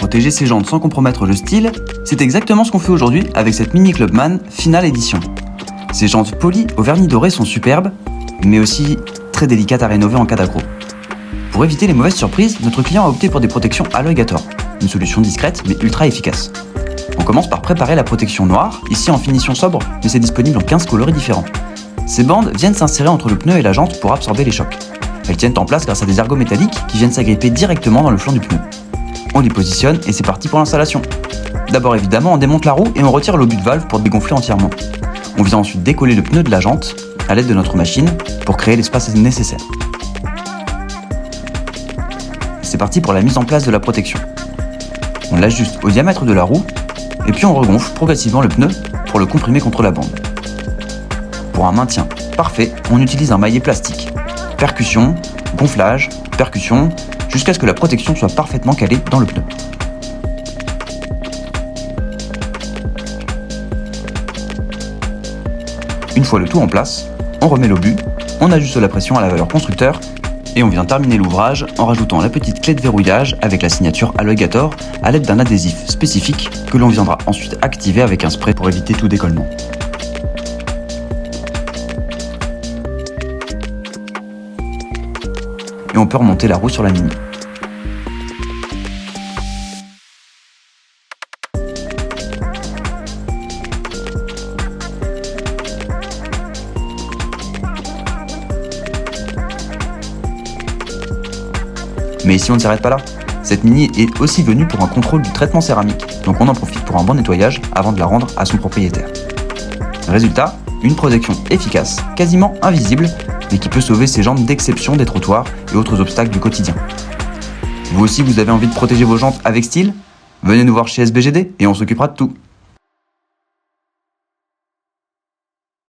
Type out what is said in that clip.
protéger ses jantes sans compromettre le style, c'est exactement ce qu'on fait aujourd'hui avec cette Mini Clubman Finale Edition. Ces jantes polies au vernis doré sont superbes, mais aussi très délicates à rénover en cas d'aggro. Pour éviter les mauvaises surprises, notre client a opté pour des protections Alligator, une solution discrète mais ultra efficace. On commence par préparer la protection noire, ici en finition sobre, mais c'est disponible en 15 coloris différents. Ces bandes viennent s'insérer entre le pneu et la jante pour absorber les chocs. Elles tiennent en place grâce à des ergots métalliques qui viennent s'agripper directement dans le flanc du pneu. On les positionne et c'est parti pour l'installation. D'abord évidemment on démonte la roue et on retire l'obus de valve pour dégonfler entièrement. On vient ensuite décoller le pneu de la jante à l'aide de notre machine pour créer l'espace nécessaire. C'est parti pour la mise en place de la protection. On l'ajuste au diamètre de la roue et puis on regonfle progressivement le pneu pour le comprimer contre la bande. Pour un maintien parfait, on utilise un maillet plastique. Percussion, gonflage, percussion, jusqu'à ce que la protection soit parfaitement calée dans le pneu. Une fois le tout en place, on remet l'obus, on ajuste la pression à la valeur constructeur et on vient terminer l'ouvrage en rajoutant la petite clé de verrouillage avec la signature Alligator à l'aide d'un adhésif spécifique que l'on viendra ensuite activer avec un spray pour éviter tout décollement. Et on peut remonter la roue sur la Mini. Mais ici on ne s'arrête pas là. Cette Mini est aussi venue pour un contrôle du traitement céramique, donc on en profite pour un bon nettoyage avant de la rendre à son propriétaire. Résultat, une protection efficace, quasiment invisible, mais qui peut sauver ses jantes d'exception des trottoirs et autres obstacles du quotidien. Vous aussi vous avez envie de protéger vos jantes avec style ? Venez nous voir chez SBGD et on s'occupera de tout.